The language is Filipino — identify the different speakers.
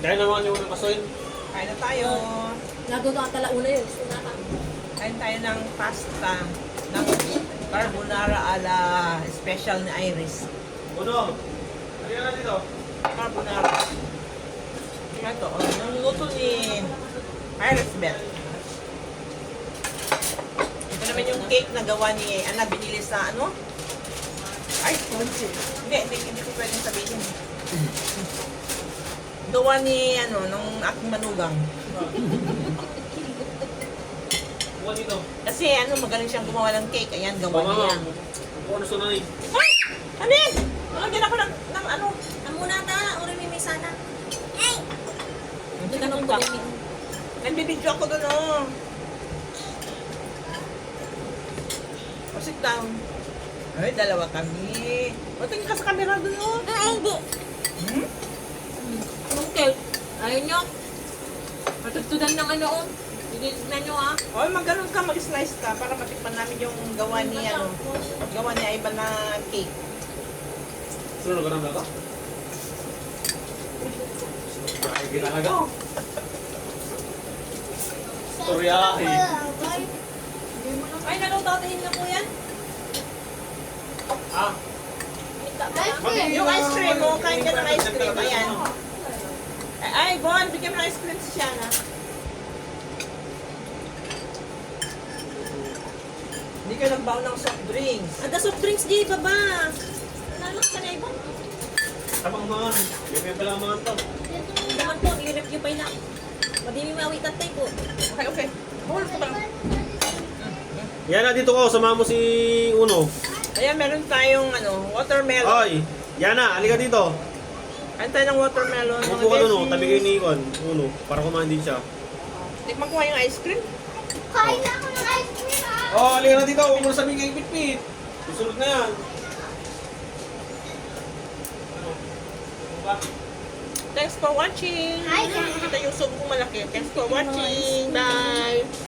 Speaker 1: Kaya naman yung unang kasoy.
Speaker 2: Kain na tayo.
Speaker 3: Naduto ang talauna yun. Gusto na ka.
Speaker 2: Kain tayo ng pasta ng carbonara ala special ni Iris.
Speaker 1: Uno. Halika na dito.
Speaker 2: Carbonara. Ito, yung luto ni Iris Beth. Ito naman yung cake na gawa ni Ana, binili sa ano? Ay, hindi ko pwedeng sabihin. Gawa ni ano, nung aking manugang.
Speaker 1: Buka dito.
Speaker 2: Kasi ano, magaling siyang gumawa ng cake. Ayan, gawa niya.
Speaker 1: Buka na sunay.
Speaker 2: Ay! Ano yan? Nalagyan ako ng ano?
Speaker 3: Ang muna ta, uri may sana. Hey! Hindi ka nung
Speaker 2: Ba?
Speaker 3: tuloy.
Speaker 2: Nagbibidyo ako doon, oh. Oh, sit down. Ay, dalawa kami. O, tingin ka sa camera doon, oh.
Speaker 3: Ay, hindi.
Speaker 2: Hmm?
Speaker 3: Okay. Ayaw nyo. Matugtudan ng ano, oh. Tignan nyo, ah.
Speaker 2: O, mag-ganon ka, mag-slice ka para matikman namin yung gawa ni, ano, gawa ni Ivan na cake.
Speaker 1: Sunod ka na ba ka? Ay, talaga. Storyahe.
Speaker 3: Ay, nalutatiin na po yan.
Speaker 1: Ah.
Speaker 2: Yung ice cream, oh, kain ka ng ice cream. Ayan. Ay, Bon, bigyan mo ng ice cream si Shana. Hindi ka nagbaw ng soft drinks.
Speaker 3: Ada soft drinks di baba. Nalak ka na iba.
Speaker 1: Tamang man. Bibigyan pa lang mga to.
Speaker 3: Naman po, i-review pa ina. Madimi mawi tatay po.
Speaker 2: Okay, okay. Mahulog ko lang.
Speaker 1: Yan na, dito ko. Sama mo si Uno.
Speaker 2: Ayan, meron tayong ano, watermelon.
Speaker 1: Oy. Yana, halika dito.
Speaker 2: Kain tayo ng watermelon.
Speaker 1: Umupo ka doon, tabi kayo ni Ikon. Uno, para kumain din siya.
Speaker 2: Tikman ko nga yung ice cream.
Speaker 3: Kain na ako ng ice cream ah.
Speaker 1: Oh, halika na dito. Huwag mo na sabihin kay Pitpit. Susunod na yan.
Speaker 2: Thanks for watching.
Speaker 3: Hi, guys.
Speaker 2: Kita yung subo kong malaki. Thanks for watching. Bye.